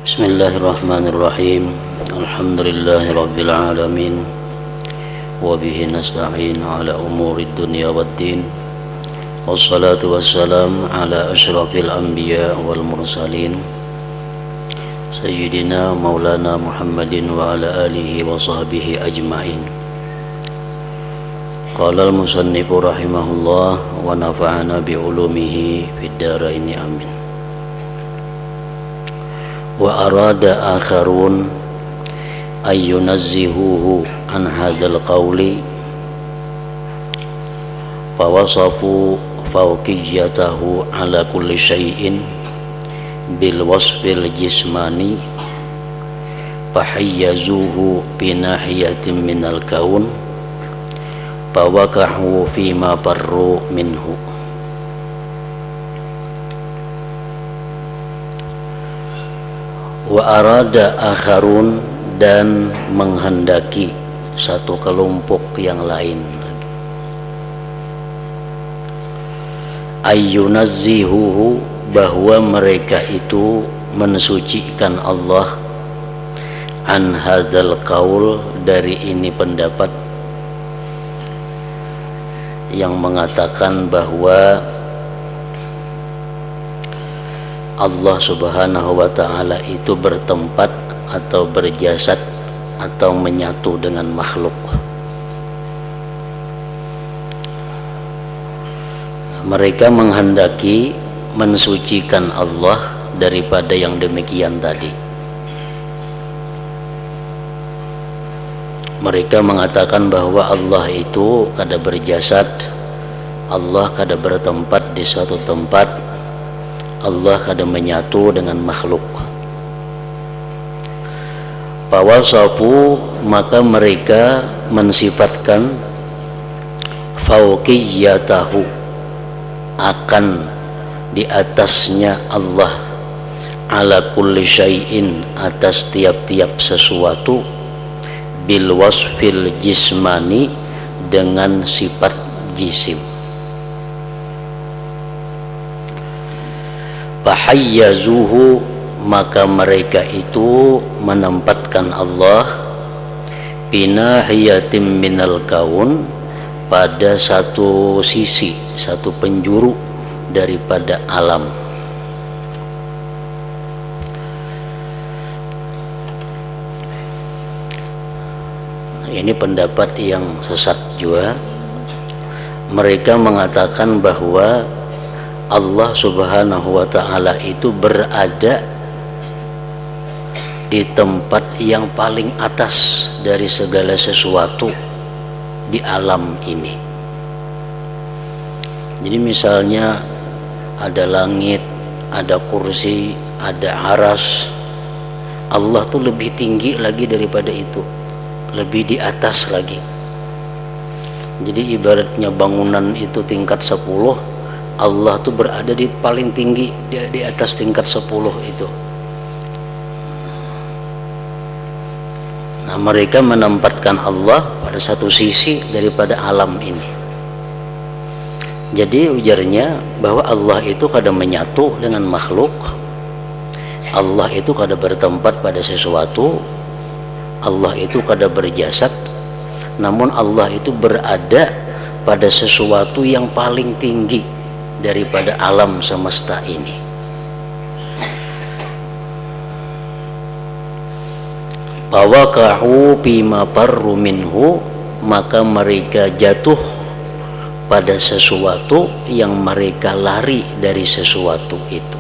Bismillahirrahmanirrahim. Alhamdulillahirabbil alamin. Wa bihi nasta'in ala umurid dunya waddin. Wassalatu wassalam ala asyrafil anbiya wal mursalin. Sayyidina Maulana Muhammadin wa ala alihi wa sahbihi ajma'in. Qala al-musannifu rahimahullah wa nafa'ana bi ulumihi fid dharain amin. Wa arada akharun ayyunazzihuhu an hadzal qawli fawasafu fawqiyatahu ala kulli syai'in bil wasfil jismani fahayyazuhu binahiyatin minal kaun fawaqahu fima parru minhu. Wa arada akharun, dan menghendaki satu kelompok yang lain lagi, ayyunazzihuhu, bahwa mereka itu mensucikan Allah, an hadzal qaul, dari ini pendapat yang mengatakan bahwa Allah subhanahu wa ta'ala itu bertempat atau berjasad atau menyatu dengan makhluk. Mereka menghendaki mensucikan Allah daripada yang demikian tadi. Mereka mengatakan bahwa Allah itu kada berjasad, Allah kada bertempat di suatu tempat, Allah kada menyatu dengan makhluk. Fawasafu, maka mereka mensifatkan fauqiyatahu, akan di atasnya Allah, ala kulli syai'in, atas tiap-tiap sesuatu, bil wasfil jismani, dengan sifat jisim. Fahayyazuhu, maka mereka itu menempatkan Allah binahiyatim minal kaun, pada satu sisi, satu penjuru daripada alam. Ini pendapat yang sesat juga. Mereka mengatakan bahwa Allah subhanahu wa ta'ala itu berada di tempat yang paling atas dari segala sesuatu di alam ini. Jadi misalnya ada langit, ada kursi, ada aras, Allah tuh lebih tinggi lagi daripada itu, lebih di atas lagi. Jadi ibaratnya bangunan itu tingkat 10, Allah tuh berada di paling tinggi, di atas tingkat 10 itu. Nah, mereka menempatkan Allah pada satu sisi daripada alam ini. Jadi ujarnya bahwa Allah itu kada menyatu dengan makhluk, Allah itu kada bertempat pada sesuatu, Allah itu kada berjasad, namun Allah itu berada pada sesuatu yang paling tinggi daripada alam semesta ini. Fawaqa'u bima parru minhu, maka mereka jatuh pada sesuatu yang mereka lari dari sesuatu itu.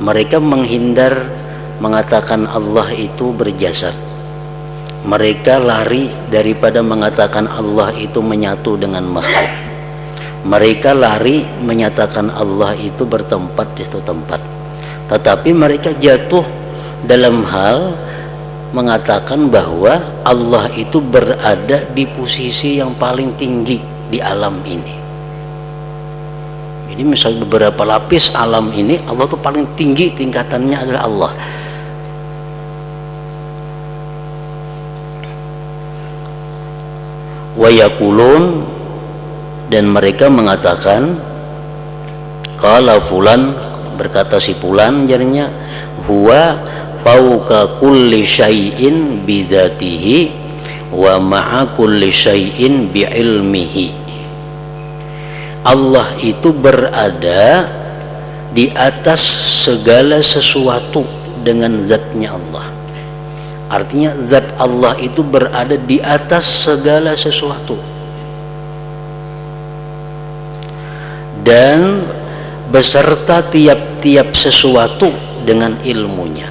Mereka menghindar mengatakan Allah itu berjasad, mereka lari daripada mengatakan Allah itu menyatu dengan makhluk. Mereka lari menyatakan Allah itu bertempat di suatu tempat, tetapi mereka jatuh dalam hal mengatakan bahwa Allah itu berada di posisi yang paling tinggi di alam ini. Jadi misalnya beberapa lapis alam ini, Allah itu paling tinggi tingkatannya adalah Allah. Wa yaqulun, dan mereka mengatakan, qala fulan, berkata si fulan, jadinya huwa fauqa kulli syai'in bidzatihi wa ma'a kulli syai'in bi'ilmihi. Allah itu berada di atas segala sesuatu dengan zatnya Allah. Artinya zat Allah itu berada di atas segala sesuatu dan beserta tiap-tiap sesuatu dengan ilmunya.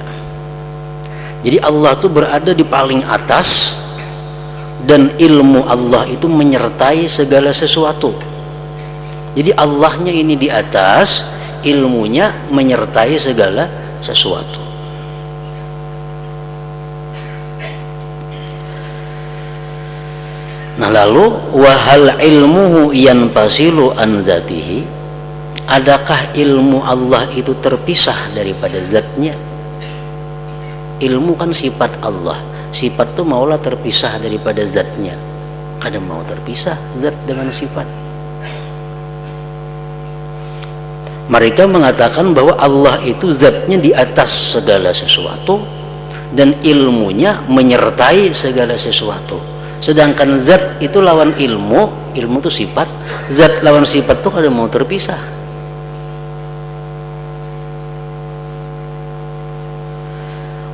Jadi Allah itu berada di paling atas dan ilmu Allah itu menyertai segala sesuatu. Jadi Allahnya ini di atas, ilmunya menyertai segala sesuatu. Nah lalu wahal ilmuhu yanfasilu an zatihi, adakah ilmu Allah itu terpisah daripada zatnya? Ilmu kan sifat Allah, sifat itu maulah terpisah daripada zatnya, kadang mau terpisah zat dengan sifat. Mereka mengatakan bahwa Allah itu zatnya di atas segala sesuatu dan ilmunya menyertai segala sesuatu. Sedangkan zat itu lawan ilmu, ilmu itu sifat, zat lawan sifat itu kadang mau terpisah.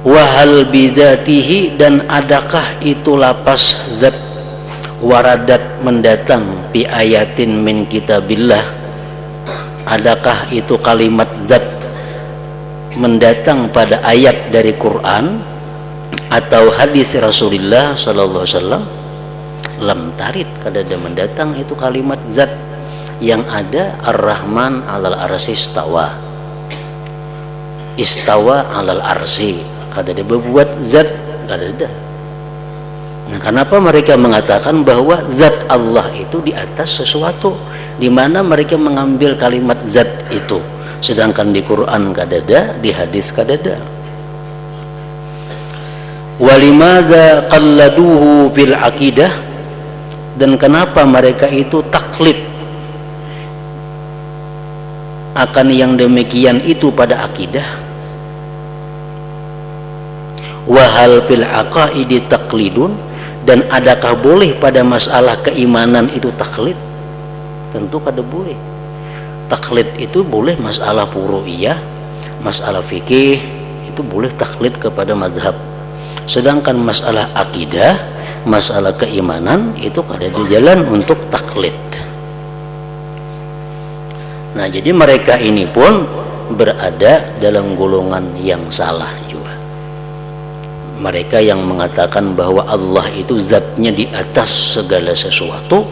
Wahal bidzatihi, dan adakah itu lapas zat waradat mendatang bi ayatin min kitabillah, adakah itu kalimat zat mendatang pada ayat dari Quran atau hadis Rasulullah sallallahu alaihi wasallam? Lam tarid, kadada mendatang itu kalimat zat. Yang ada Ar-Rahman 'alal arsy istawa, istawa 'alal arsy, kadada berbuat zat, kadada. Nah, kenapa mereka mengatakan bahwa zat Allah itu di atas sesuatu, di mana mereka mengambil kalimat zat itu, sedangkan di Quran kadada, di hadis kadada. Walimadza qalladuhu fil aqidah, dan kenapa mereka itu taklid akan yang demikian itu pada akidah? Wahal fil aqaidi taklidun, dan adakah boleh pada masalah keimanan itu taklid? Tentu kada boleh. Taklid itu boleh masalah furu'iyah, masalah fikih itu boleh taklid kepada mazhab. Sedangkan masalah akidah, masalah keimanan itu kada di jalan untuk taklid. Nah, jadi mereka ini pun berada dalam golongan yang salah juga. Mereka yang mengatakan bahwa Allah itu zatnya di atas segala sesuatu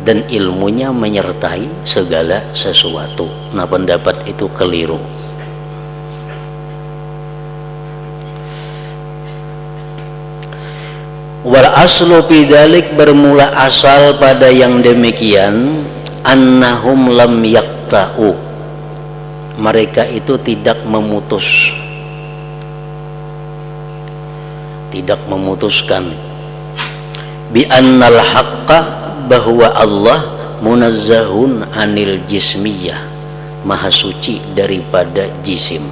dan ilmunya menyertai segala sesuatu. Nah, pendapat itu keliru. Wal aslu fi dzalik, bermula asal pada yang demikian, annahum lam yaqta'u, mereka itu tidak memutuskan bi annal haqqa, bahwa Allah munazzahun anil jismiyah, maha suci daripada jisim.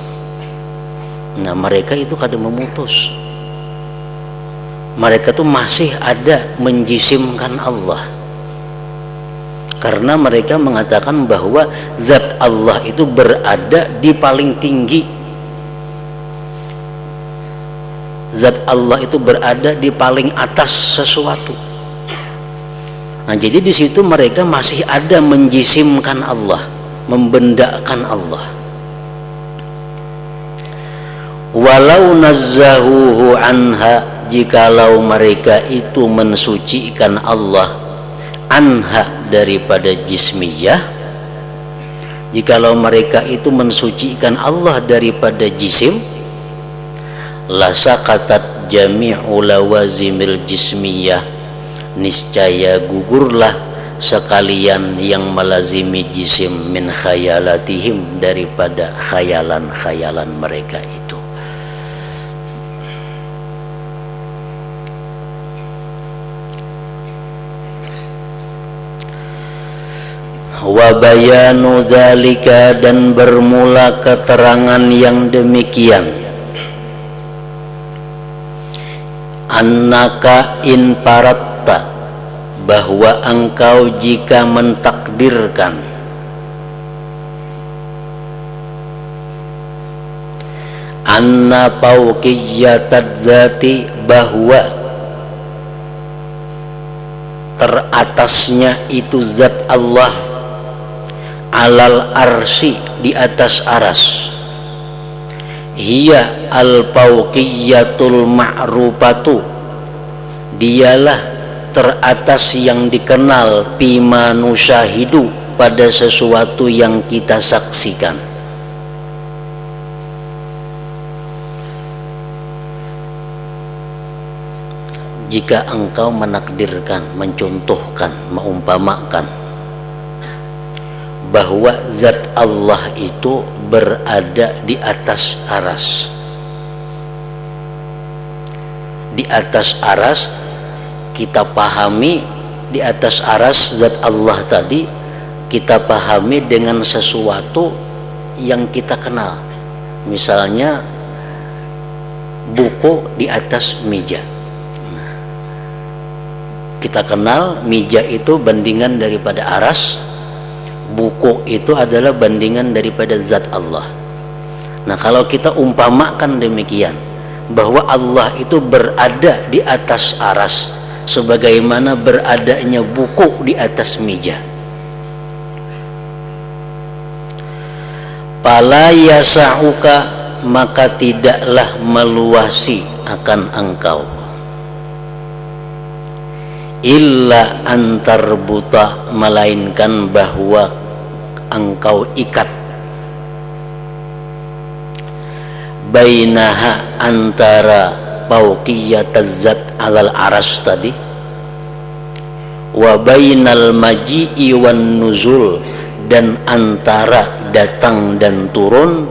Nah, mereka itu kada memutus, mereka tuh masih ada menjisimkan Allah, karena mereka mengatakan bahwa zat Allah itu berada di paling tinggi, zat Allah itu berada di paling atas sesuatu. Nah, jadi di situ mereka masih ada menjisimkan Allah, membendakan Allah. Walau nazzahuhu anha, jikalau mereka itu mensucikan Allah anha daripada jismiyah, jikalau mereka itu mensucikan Allah daripada jisim, lasaqatat jami'u lawazimil jismiyah, niscaya gugurlah sekalian yang melazimi jisim min khayalatihim, daripada khayalan-khayalan mereka itu. wa bayanu dzalika, dan bermula keterangan yang demikian, annaka in paratta, bahwa engkau jika mentakdirkan, anna fauqiyyatad zati, bahwa teratasnya itu zat Allah, alal arsy, di atas aras, hiya al fauqiyyatul ma'rufatu, dialah teratas yang dikenal, bima nusyahidu, pada sesuatu yang kita saksikan. Jika engkau menakdirkan, mencontohkan, mengumpamakan bahwa zat Allah itu berada di atas aras, di atas aras, kita pahami di atas aras zat Allah tadi, kita pahami dengan sesuatu yang kita kenal. Misalnya buku di atas meja, kita kenal meja itu bandingan daripada aras, buku itu adalah bandingan daripada zat Allah. Nah, kalau kita umpamakan demikian, bahwa Allah itu berada di atas aras sebagaimana beradanya buku di atas meja, fala yasa'uka, maka tidaklah meluasi akan engkau, illa antar buta, melainkan bahwa engkau ikat, bainaha, antara fauqiyataz zat alal aras tadi, wa bainal maji'i wan nuzul, dan antara datang dan turun,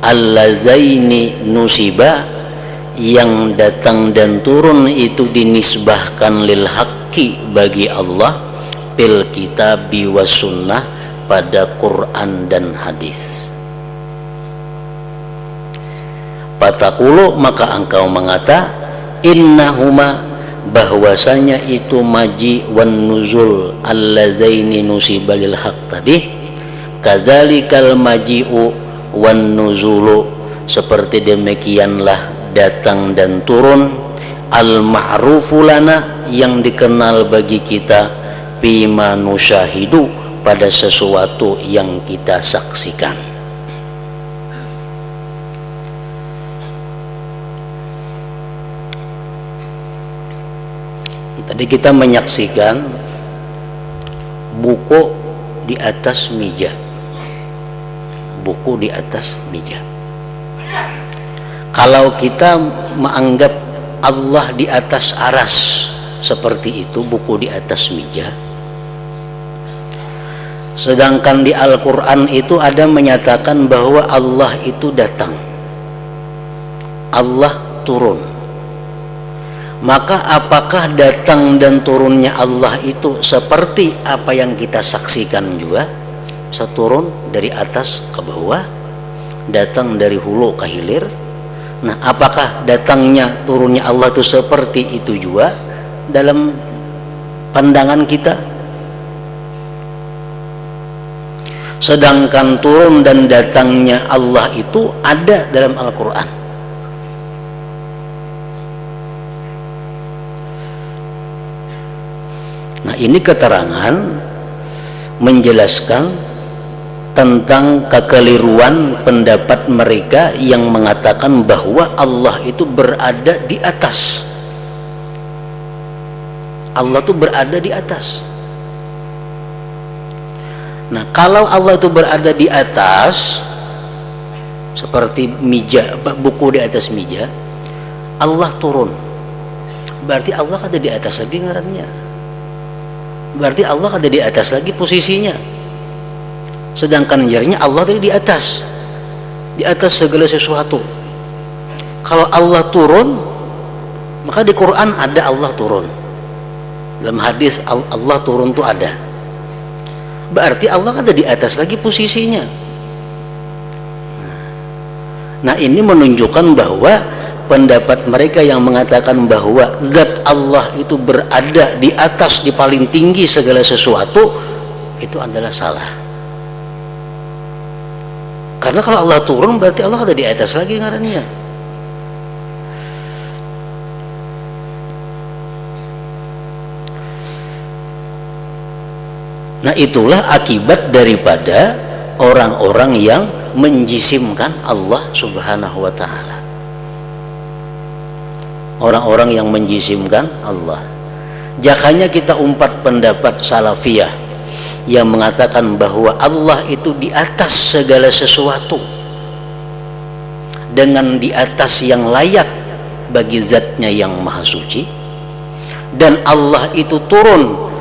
allazaini nusiba, yang datang dan turun itu dinisbahkan lil haqqi, bagi Allah, fil kitabi was sunnah, pada Quran dan hadis. Fataqulu, maka engkau mengata, innahuma, bahwasanya itu maji wan nuzul allazaini nusiba lil haqq tadi, kadzalikal maji'u wan nuzulu, seperti demikianlah datang dan turun, al-ma'rufu lana, yang dikenal bagi kita, bima nusyahidu, pada sesuatu yang kita saksikan. Tadi kita menyaksikan buku di atas meja, buku di atas meja. Kalau kita menganggap Allah di atas aras seperti itu, buku di atas meja, sedangkan di Al-Quran itu ada menyatakan bahwa Allah itu datang, Allah turun, maka apakah datang dan turunnya Allah itu seperti apa yang kita saksikan juga? Seturun dari atas ke bawah, datang dari hulu ke hilir. Nah, apakah datangnya turunnya Allah itu seperti itu juga dalam pandangan kita? Sedangkan turun dan datangnya Allah itu ada dalam Al-Quran. Nah, ini keterangan menjelaskan tentang kekeliruan pendapat mereka yang mengatakan bahwa Allah itu berada di atas. Allah itu berada di atas. Nah, kalau Allah itu berada di atas, seperti meja, buku di atas meja, Allah turun, berarti Allah ada di atas lagi ngarannya. Berarti Allah ada di atas lagi posisinya. Sedangkan jarinya Allah tadi di atas segala sesuatu. Kalau Allah turun, maka di Quran ada Allah turun. Dalam hadis Allah turun itu ada. berarti Allah ada di atas lagi posisinya. Nah, ini menunjukkan bahwa pendapat mereka yang mengatakan bahwa zat Allah itu berada di atas, di paling tinggi segala sesuatu, itu adalah salah. Karena kalau Allah turun berarti Allah ada di atas lagi ngarannya. Nah, itulah akibat daripada orang-orang yang menjisimkan Allah Subhanahu wa ta'ala. Orang-orang yang menjisimkan Allah. Jakanya kita umpat pendapat salafiyah yang mengatakan bahwa Allah itu di atas segala sesuatu, dengan di atas yang layak bagi zatnya yang maha suci, dan Allah itu turun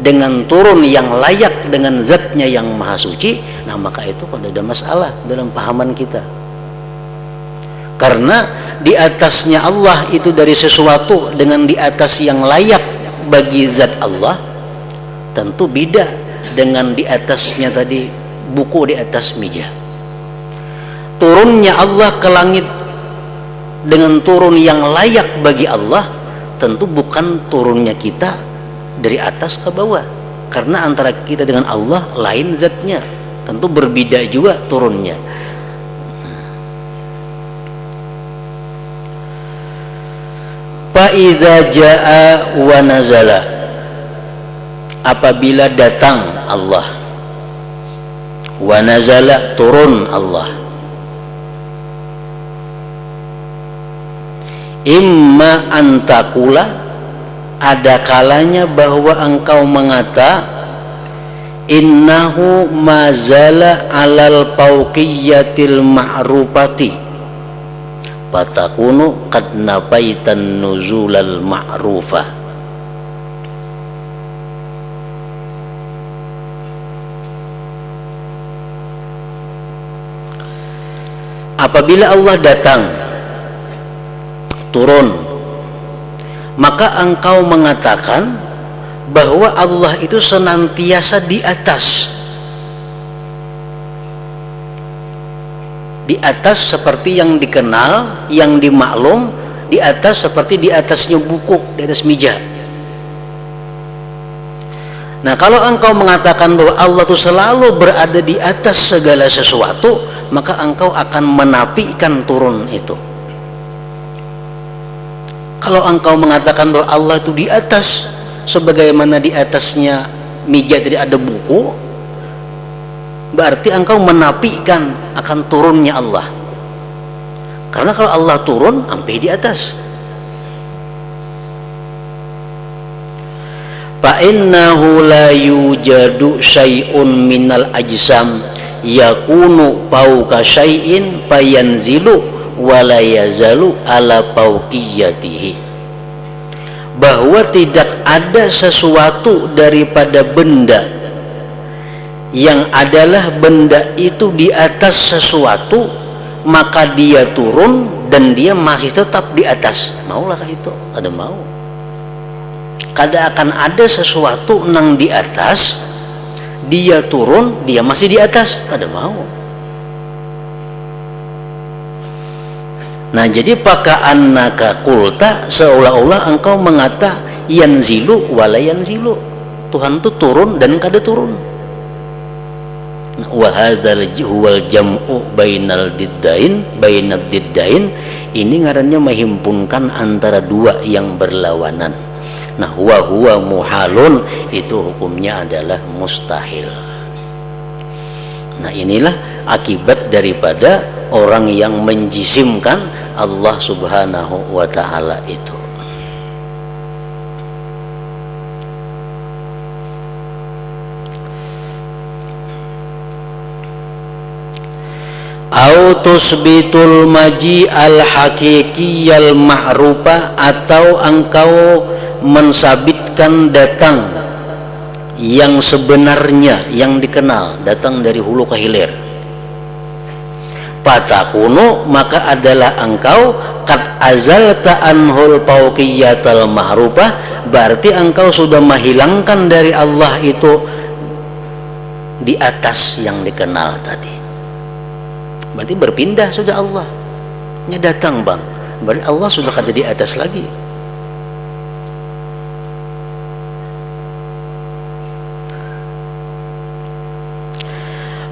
dengan turun yang layak dengan zatnya yang maha suci. Nah, maka itu ada masalah dalam pahaman kita, karena di atasnya Allah itu dari sesuatu dengan di atas yang layak bagi zat Allah tentu beda dengan di atasnya tadi buku di atas meja. Turunnya Allah ke langit dengan turun yang layak bagi Allah tentu bukan turunnya kita dari atas ke bawah, karena antara kita dengan Allah lain zatnya, tentu berbeda juga turunnya. Fa idza jaa wa nazala, apabila datang Allah, wa nazala turun Allah, imma antakula, ada kalanya bahwa engkau mengata, innahu mazala alal fauqiyatil ma'rufati fatakunu qad nafaitan nuzulal ma'rufah. Apabila Allah datang turun, maka engkau mengatakan bahwa Allah itu senantiasa di atas. Di atas seperti yang dikenal, yang dimaklum, di atas seperti di atasnya buku, di atas meja. Nah, kalau engkau mengatakan bahwa Allah itu selalu berada di atas segala sesuatu, maka engkau akan menafikan turun itu. Kalau engkau mengatakan bahwa Allah itu di atas sebagaimana di atasnya meja tadi ada buku, berarti engkau menafikan akan turunnya Allah. Karena kalau Allah turun sampai di atas. Fa innahu la yujadu syai'un minal ajsam yakunu fawqa syai'in fayanzilu wa la yazalu ala fawqiyatihi, bahwa tidak ada sesuatu daripada benda yang adalah benda itu di atas sesuatu maka dia turun dan dia masih tetap di atas. Maulah itu, ada mau. Kada akan ada sesuatu nang di atas dia turun dia masih di atas, kada mau. Nah, jadi paka'annaka qulta, seolah-olah engkau mengata yanzilu wala yanzilu, Tuhan itu turun dan kada turun. Wa hadzal huwal jam'u bainal diddain, bainad diddain, ini ngarannya menghimpunkan antara dua yang berlawanan. Nah, wa huwa muhalun, itu hukumnya adalah mustahil. Nah, inilah akibat daripada orang yang menjisimkan Allah Subhanahu wa ta'ala itu. Au tusbitul maji al haqiqiyal ma'rufa, atau engkau mensabitkan datang yang sebenarnya, yang dikenal, datang dari hulu ke hilir. Fatakunu, maka adalah engkau qad azalta anhul fauqiyatal mahrufah, berarti engkau sudah menghilangkan dari Allah itu di atas yang dikenal tadi. Berarti berpindah sudah Allah. Nya datang bang, berarti Allah sudah ada di atas lagi.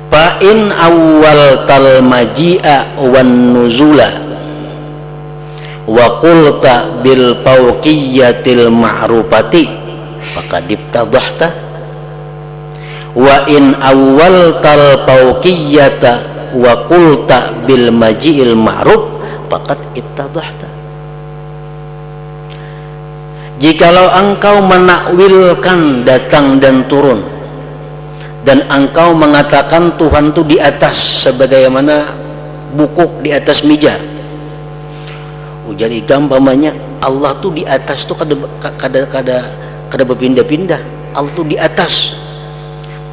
Fa in awwal tal maji'a wan nuzula wa qulta bil fawqiyatil ma'rufati faqad ibtadahta wa in awwal tal fawqiyata wa qulta bil maji'il ma'ruf faqad ibtadahta. Jikalau engkau menakwilkan datang dan turun, dan engkau mengatakan Tuhan itu di atas sebagaimana bukuk di atas meja, ujar ikam pamannya Allah tuh di atas tuh kada berpindah-pindah. Allah tuh di atas.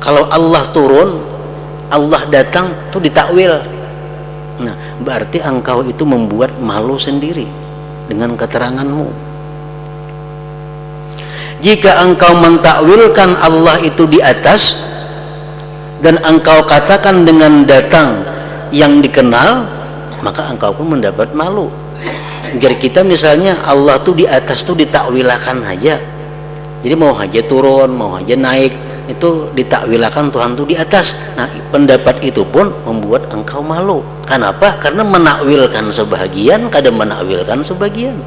Kalau Allah turun, Allah datang tuh ditakwil. Nah, berarti engkau itu membuat malu sendiri dengan keteranganmu. Jika engkau mentakwilkan Allah itu di atas dan engkau katakan dengan datang yang dikenal, maka engkau pun mendapat malu. Jadi kita misalnya Allah tuh di atas tuh ditakwilakan aja. Jadi mau aja turun, mau aja naik, itu ditakwilakan Tuhan tuh di atas. Nah, pendapat itu pun membuat engkau malu. Kenapa? Karena menakwilkan sebagian, kadang menakwilkan sebagian.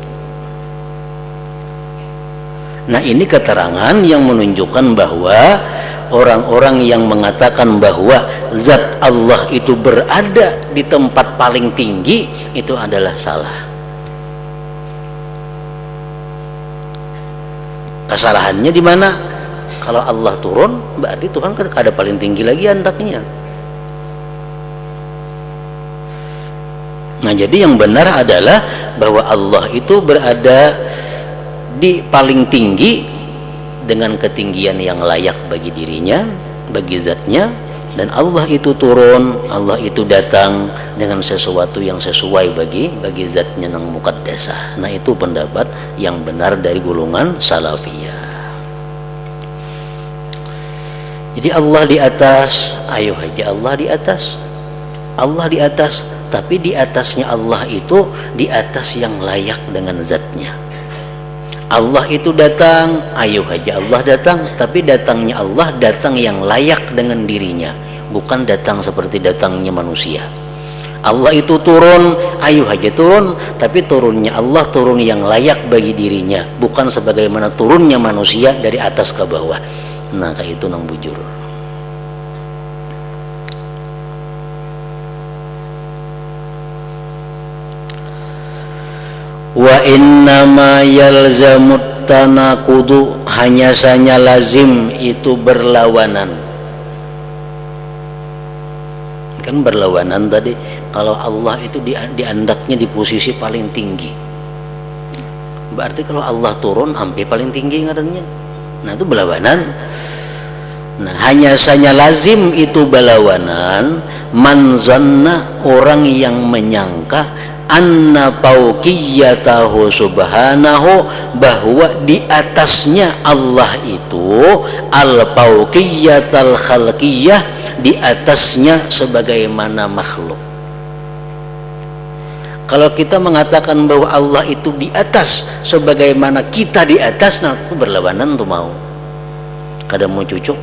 Nah, ini keterangan yang menunjukkan bahwa orang-orang yang mengatakan bahwa zat Allah itu berada di tempat paling tinggi itu adalah salah. Kesalahannya di mana? Kalau Allah turun, berarti Tuhan ada paling tinggi lagi andaknya. Nah, jadi yang benar adalah bahwa Allah itu berada di paling tinggi dengan ketinggian yang layak bagi dirinya, bagi zatnya, dan Allah itu turun, Allah itu datang dengan sesuatu yang sesuai bagi zatnya yang muqaddasah. Nah, itu pendapat yang benar dari golongan salafiyah. Jadi Allah di atas, ayo aja Allah di atas. Allah di atas, tapi di atasnya Allah itu di atas yang layak dengan zatnya. Allah itu datang, ayo aja Allah datang, tapi datangnya Allah datang yang layak dengan dirinya, bukan datang seperti datangnya manusia. Allah itu turun, ayo aja turun, tapi turunnya Allah turun yang layak bagi dirinya, bukan sebagaimana turunnya manusia dari atas ke bawah. Nah, kayak itu nang bujur. Wa innama yalzamut tanakudu, hanya saja lazim itu berlawanan. Kan berlawanan tadi. Kalau Allah itu diandaknya di posisi paling tinggi, berarti kalau Allah turun sampai paling tinggi ngarannya. Nah, itu berlawanan. Nah, hanya saja lazim itu berlawanan man zanna, orang yang menyangka anna fauqiyatahu subhanahu, bahwa di atasnya Allah itu al fauqiyatal khalqiyah, di atasnya sebagaimana makhluk. Kalau kita mengatakan bahwa Allah itu di atas sebagaimana kita di atas, nah itu berlawanan tuh mau. Kadang mau cucuk.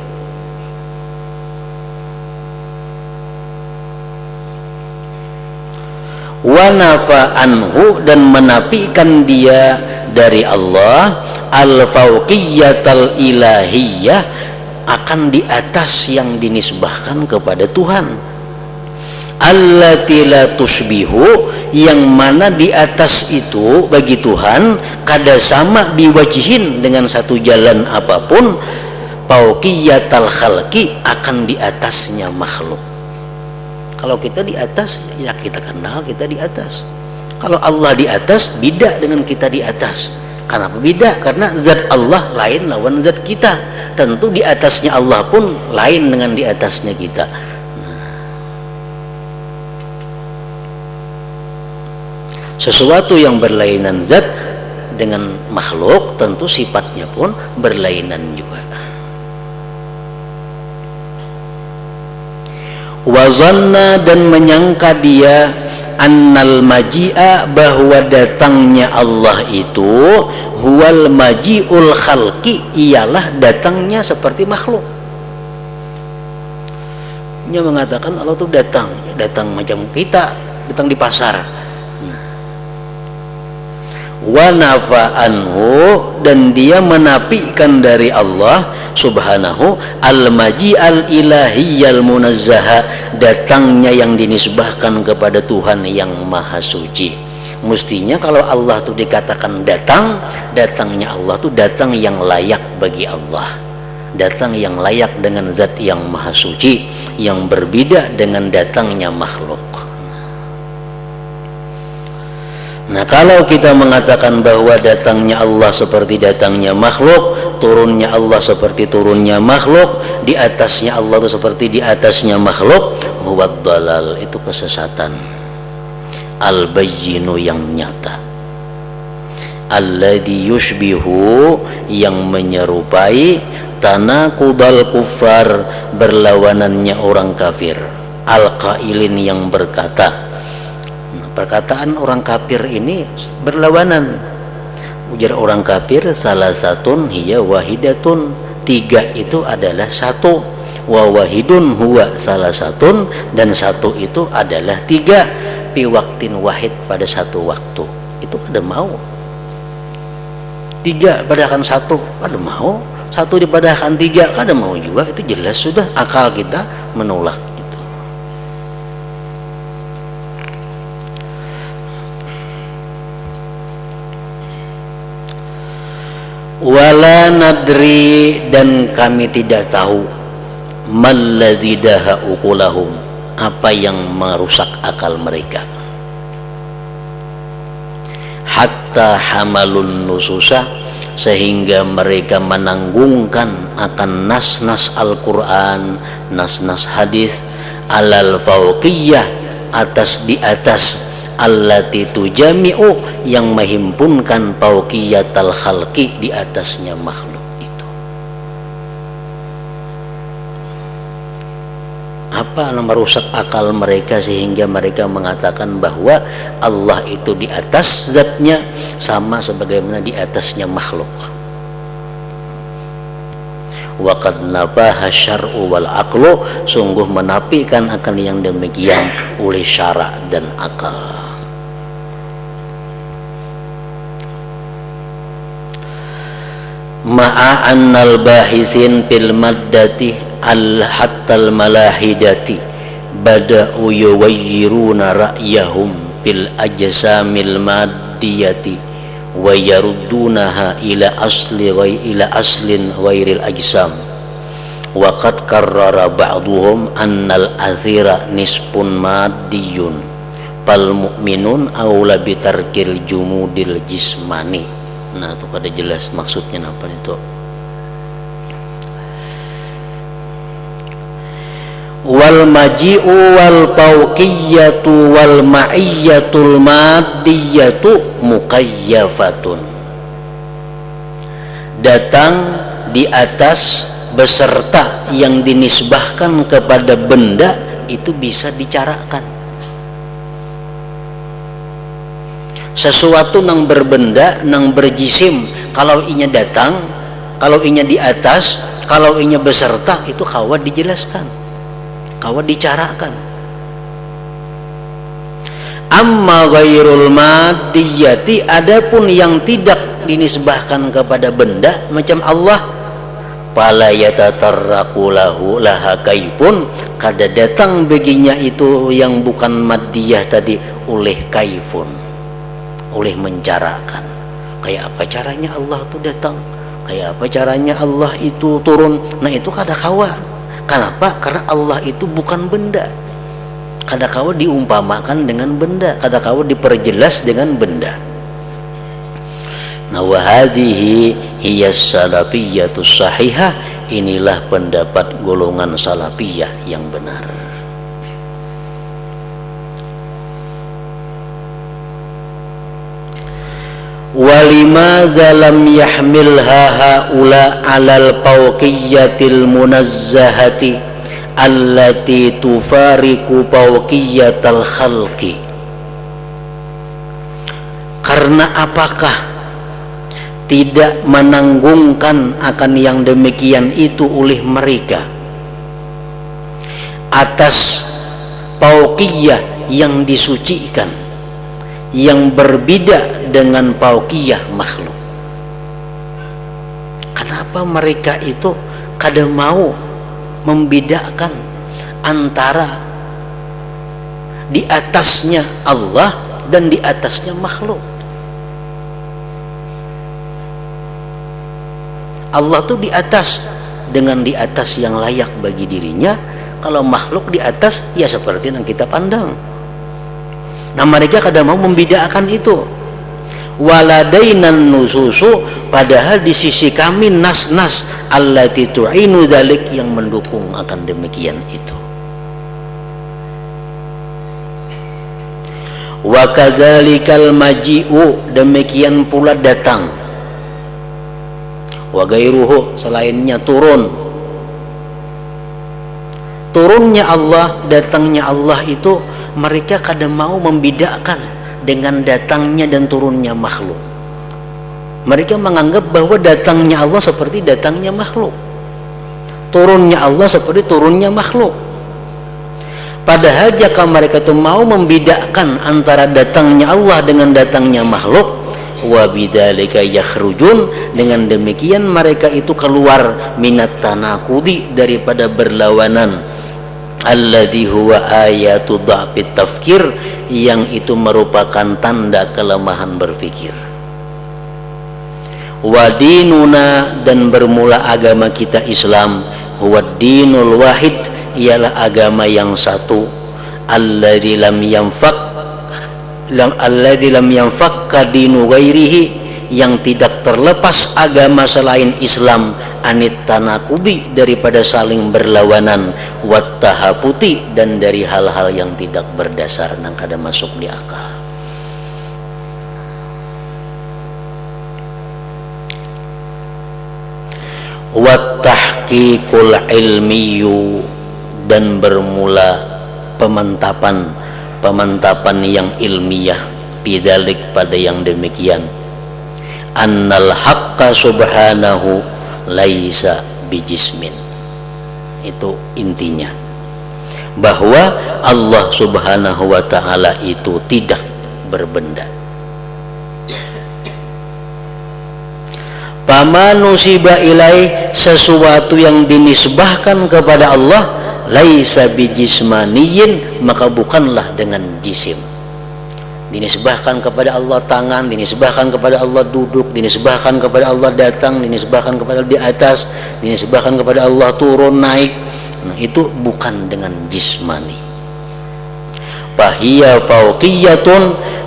Wa nafa anhu, dan menafikan dia dari Allah al fauqiyatal ilahiyah, akan di atas yang dinisbahkan kepada Tuhan. Allati la tusbihu, yang mana di atas itu bagi Tuhan kada sama biwajihin, dengan satu jalan apapun, fauqiyatal khalqi, akan di atasnya makhluk. Kalau kita di atas, ya kita kenal kita di atas. Kalau Allah di atas, beda dengan kita di atas. Kenapa beda? Karena zat Allah lain lawan zat kita. Tentu di atasnya Allah pun lain dengan di atasnya kita. Sesuatu yang berlainan zat dengan makhluk, tentu sifatnya pun berlainan juga. wa zanna dan menyangka dia annal maji'a bahwa datangnya Allah itu huwal maji'ul khalqi ialah datangnya seperti makhluk. Dia mengatakan Allah itu datang macam kita datang di pasar. Wa nafa'anhu dan dia menafikan dari Allah subhanahu al-maji al-ilahiyal munazzaha datangnya yang dinisbahkan kepada Tuhan yang maha suci. Mestinya kalau Allah itu dikatakan datangnya Allah itu datang yang layak bagi Allah, datang yang layak dengan zat yang maha suci, yang berbeda dengan datangnya makhluk. Nah, kalau kita mengatakan bahwa datangnya Allah seperti datangnya makhluk, turunnya Allah seperti turunnya makhluk, di atasnya Allah itu seperti di atasnya makhluk, huwad dalal, itu kesesatan. Al-bayyinu yang nyata. Alladhi yushbihu yang menyerupai tanaqudal kuffar berlawanannya orang kafir. Al-qailin yang berkata. Perkataan orang kafir ini berlawanan. Ujar orang kafir salah satun hiya wahidatun, tiga itu adalah satu, wa wahidun huwa salah satun dan satu itu adalah tiga, fi waktin wahid pada satu waktu. Itu ada mau tiga padahkan satu, ada mau satu dipadahkan tiga, ada mau juga. Itu jelas sudah akal kita menolak. Wala nadri dan kami tidak tahu malladzi daha uqulahum apa yang merusak akal mereka, hatta hamalun nususa sehingga mereka menanggungkan akan nas-nas Al-Quran, nas-nas hadis alal fauqiyah atas di atas allati tujami'u yang menghimpunkan fauqiyatal khalqi di atasnya makhluk itu. Apa yang merusak akal mereka sehingga mereka mengatakan bahwa Allah itu di atas zatnya sama sebagaimana di atasnya makhluk. Wa qad nabaha syar'u wal aqlu, sungguh menafikan akan yang demikian oleh syara dan akal. Ma'a annal bahithin fil maddati al-hattal malahidati bada'u yuwayyiruna ra'yahum fil ajsamil maddiyati wa yaruddunaha ila aslin ghairil ajsam wa qad karrara ba'duhum annal athira nisfun maddiyun fal mu'minun awla bitarkil jumudil jismani. Nah, itu kada jelas maksudnya apa itu. Wal maji'u wal fauqiyatu wal ma'iyyatul maddiyatu muqayyafatun. Datang di atas beserta yang dinisbahkan kepada benda itu bisa dicarakan. Sesuatu nang berbenda, nang berjisim, kalau inya datang, kalau inya di atas, kalau inya beserta, itu kawat dijelaskan, kawat dicarakan. Amma ghairul maddiyati, adapun yang tidak dinisbahkan kepada benda macam Allah, fala yatatarraqu lahu laha kaifun, kada datang baginya itu yang bukan maddiyah tadi oleh kaifun, oleh mencarakan. Kayak apa caranya Allah itu datang, kayak apa caranya Allah itu turun. Nah, itu kada kawa. Kenapa? Karena Allah itu bukan benda. Kada kawa diumpamakan dengan benda, kada kawa diperjelas dengan benda. Nah, wa hadhihi hiya salafiyatus sahihah, inilah pendapat golongan salafiyah yang benar. Walimadza lam yahmilha haula alal fauqiyatil munazzahati allati tufariqu fawqiyatal khalqi. Karena apakah tidak menanggungkan akan yang demikian itu oleh mereka atas fawqiyah yang disucikan, yang berbeda dengan fawqiyah makhluk. Kenapa mereka itu kada mau membedakan antara di atasnya Allah dan di atasnya makhluk? Allah tuh di atas dengan di atas yang layak bagi dirinya. Kalau makhluk di atas ya seperti yang kita pandang. Nah mereka kadang mau membedakan itu. Waladainan nususu, padahal di sisi kami nas-nas allati tu'inu dzalik yang mendukung akan demikian itu. Wa kadzalikal maji'u, demikian pula datang. Wa gairuhu, selainnya turunnya Allah, datangnya Allah itu mereka kadang mau membedakan dengan datangnya dan turunnya makhluk. Mereka menganggap bahwa datangnya Allah seperti datangnya makhluk, turunnya Allah seperti turunnya makhluk. Padahal jika mereka itu mau membedakan antara datangnya Allah dengan datangnya makhluk, wa bidzalika yakhrujun, dengan demikian mereka itu keluar minat tanaqudi, daripada berlawanan, alladzi huwa ayatu dha'fit tafkir, yang itu merupakan tanda kelemahan berpikir. Wa dinuna, dan bermula agama kita Islam, huwa dinul wahid, ialah agama yang satu, alladzi lam yanfakka dinu ghairihi, yang tidak terlepas agama selain Islam, anit tanakudi, daripada saling berlawanan, wat tahaputi, dan dari hal-hal yang tidak berdasar nang kada masuk di akal. Wat tahqiqul ilmiyu, dan bermula pemantapan yang ilmiah, bidzalik, pada yang demikian, annal haqqa subhanahu laisa bijismin. Itu intinya, bahwa Allah subhanahu wa ta'ala itu tidak berbenda. Pamanusiba ilaih, sesuatu yang dinisbahkan kepada Allah, laisa bijismaniyin, maka bukanlah dengan jisim. Dinisbahkan kepada Allah tangan, dinisbahkan kepada Allah duduk, dinisbahkan kepada Allah datang, dinisbahkan kepada Allah di atas, dinisbahkan kepada Allah turun naik. Nah, itu bukan dengan jismani. Fahiya fauqiyatun,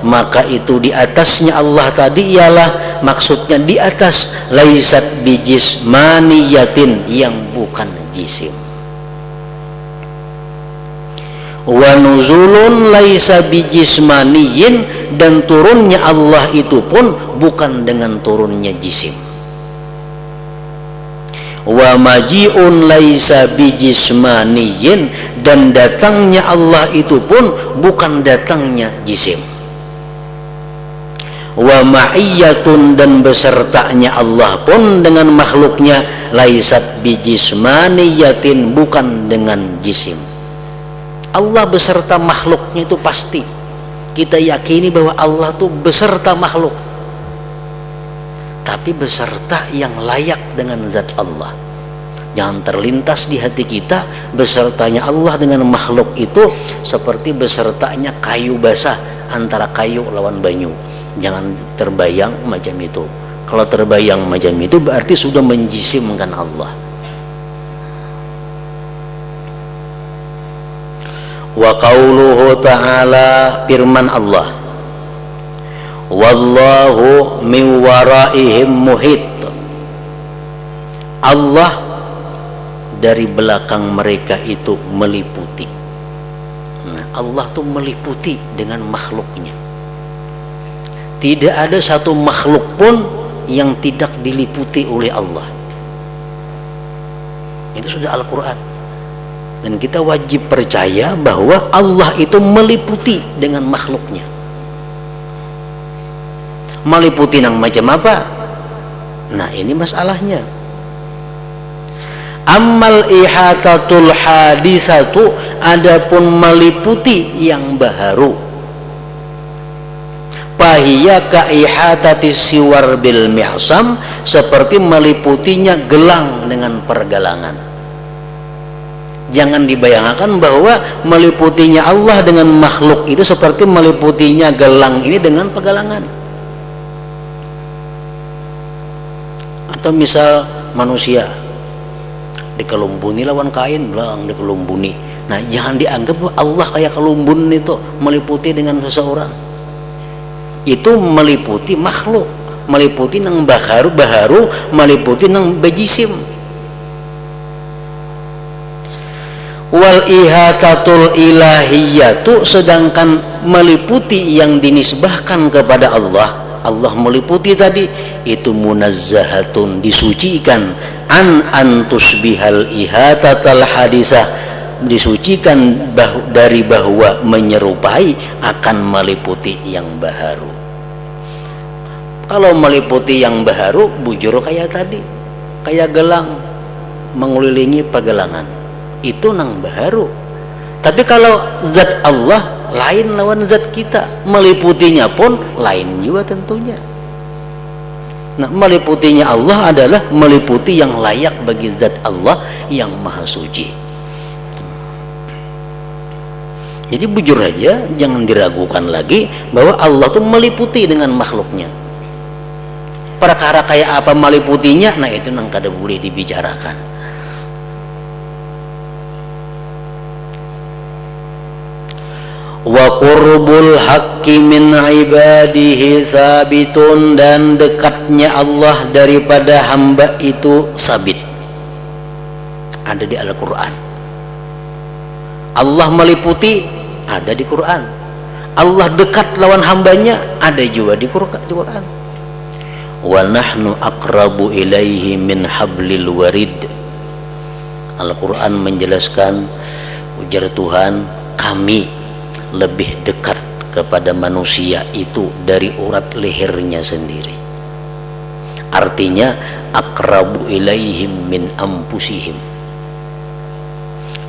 maka itu di atasnya Allah tadi ialah maksudnya di atas, laisat bijismaniyatin, yang bukan jisim. Wa nuzulun laisa bijismaniyin, dan turunnya Allah itu pun bukan dengan turunnya jisim. Wa maji'un laisa bijismaniyin, dan datangnya Allah itu pun bukan datangnya jisim. Wa ma'iyyatun, dan besertanya Allah pun dengan makhluknya, laisat bijismaniyatin, bukan dengan jisim. Allah beserta makhluknya itu pasti. Kita yakini bahwa Allah itu beserta makhluk, tapi beserta yang layak dengan zat Allah. Jangan terlintas di hati kita besertanya Allah dengan makhluk itu seperti besertanya kayu basah antara kayu lawan banyu. Jangan terbayang macam itu. Kalau terbayang macam itu berarti sudah menjisimkan Allah. Wa qauluhu ta'ala, firman Allah, wallahu min waraihim muhit, Allah dari belakang mereka itu meliputi. Nah, Allah tuh meliputi dengan makhluknya. Tidak ada satu makhluk pun yang tidak diliputi oleh Allah. Itu sudah Al-Quran. Dan kita wajib percaya bahwa Allah itu meliputi dengan makhluknya. Meliputi yang macam apa? Nah, ini masalahnya. Ammal ihatatul hadisatu, adapun meliputi yang baharu, fahiya ka ihatati siwar bil mi'sam, seperti meliputinya gelang dengan pergelangan. Jangan dibayangkan bahwa meliputinya Allah dengan makhluk itu seperti meliputinya gelang ini dengan pegalangan. Atau misal manusia dikelumbuni lawan kain, belang dikelumbuni. Nah, jangan dianggap Allah kayak kelumbun itu meliputi dengan seseorang. Itu meliputi makhluk, meliputi nang baharu, meliputi nang bajisim. Wal ihatatul ilahiyatu, sedangkan meliputi yang dinisbahkan kepada Allah, Allah meliputi tadi itu munazzahatun, disucikan, an tusbihal ihatatal hadisah, disucikan dari bahwa menyerupai akan meliputi yang baharu. Kalau meliputi yang baharu, bujur kayak tadi, kayak gelang mengelilingi pergelangan, itu nang baharu. Tapi kalau zat Allah lain lawan zat kita, meliputinya pun lain juga tentunya. Nah, meliputinya Allah adalah meliputi yang layak bagi zat Allah yang maha suci. Jadi bujur aja, jangan diragukan lagi bahwa Allah tuh meliputi dengan makhluknya. Perkara kayak apa meliputinya, nah itu nang kada boleh dibicarakan. Wa qurbul haqqi min ibadihi sabitun, dan dekatnya Allah daripada hamba itu sabit, ada di Al-Quran. Allah meliputi ada di Quran. Allah dekat lawan hambanya ada juga di Quran. Wa nahnu aqrabu ilaihi min hablil warid. Al-Quran menjelaskan, ujar Tuhan, kami lebih dekat kepada manusia itu dari urat lehernya sendiri. Artinya aqrabu ilaihim min anfusihim,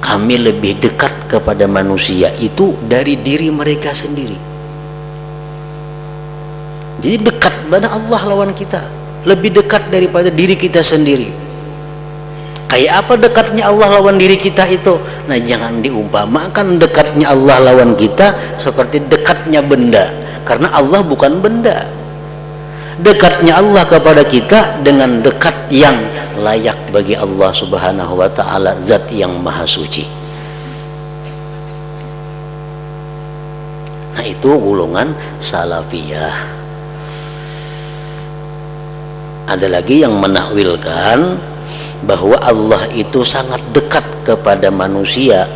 kami lebih dekat kepada manusia itu dari diri mereka sendiri. Jadi dekat pada Allah lawan kita, lebih dekat daripada diri kita sendiri. Kayak apa dekatnya Allah lawan diri kita itu? Nah, jangan diumpamakan dekatnya Allah lawan kita seperti dekatnya benda, karena Allah bukan benda. Dekatnya Allah kepada kita dengan dekat yang layak bagi Allah Subhanahu wa ta'ala, zat yang maha suci. Nah, itu golongan salafiyah. Ada lagi yang menakwilkan bahwa Allah itu sangat dekat kepada manusia,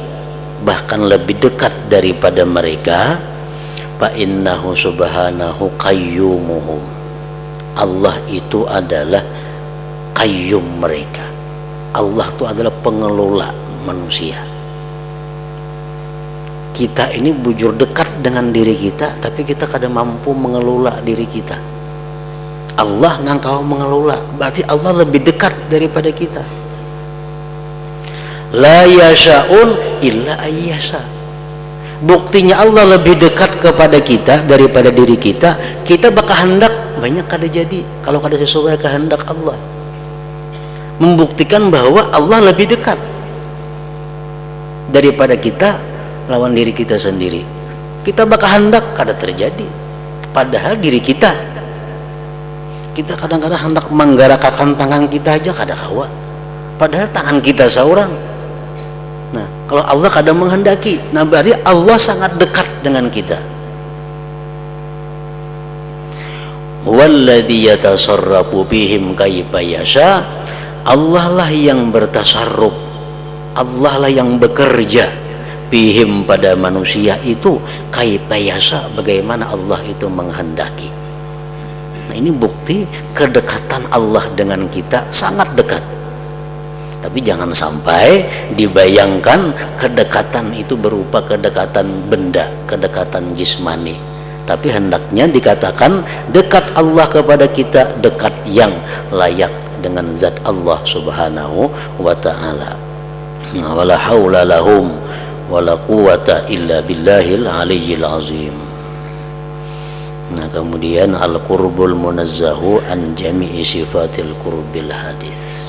bahkan lebih dekat daripada mereka. Fa innahu subhanahu qayyumuhum, Allah itu adalah qayyum mereka. Allah itu adalah pengelola manusia. Kita ini bujur dekat dengan diri kita, tapi kita kadang mampu mengelola diri kita. Allah nang kau mengelola, berarti Allah lebih dekat daripada kita. La yasha'un illa ayyasha. Buktinya Allah lebih dekat kepada kita daripada diri kita. Kita bakal hendak banyak kada jadi kalau kada sesuai kehendak Allah. Membuktikan bahwa Allah lebih dekat daripada kita lawan diri kita sendiri. Kita bakal hendak kada terjadi, padahal diri kita kadang-kadang hendak menggerakkan tangan kita aja kada kawa, padahal tangan kita seorang. Nah, kalau Allah kadang menghendaki, nah berarti Allah sangat dekat dengan kita. Walladzi yatasarrafu bihim kaifa yasha, Allah lah yang bertasarruf, Allah lah yang bekerja bihim pada manusia itu kaifa yasha, bagaimana Allah itu menghendaki. Nah, ini bukti kedekatan Allah dengan kita sangat dekat. Tapi jangan sampai dibayangkan kedekatan itu berupa kedekatan benda, kedekatan jismani. Tapi hendaknya dikatakan dekat Allah kepada kita, dekat yang layak dengan zat Allah subhanahu wa ta'ala. Wala haula lahum wala quwata illa billahil aliyyil azim. Nah, kemudian al-qurbul munazzahu an jami'i sifatil qurbil hadis.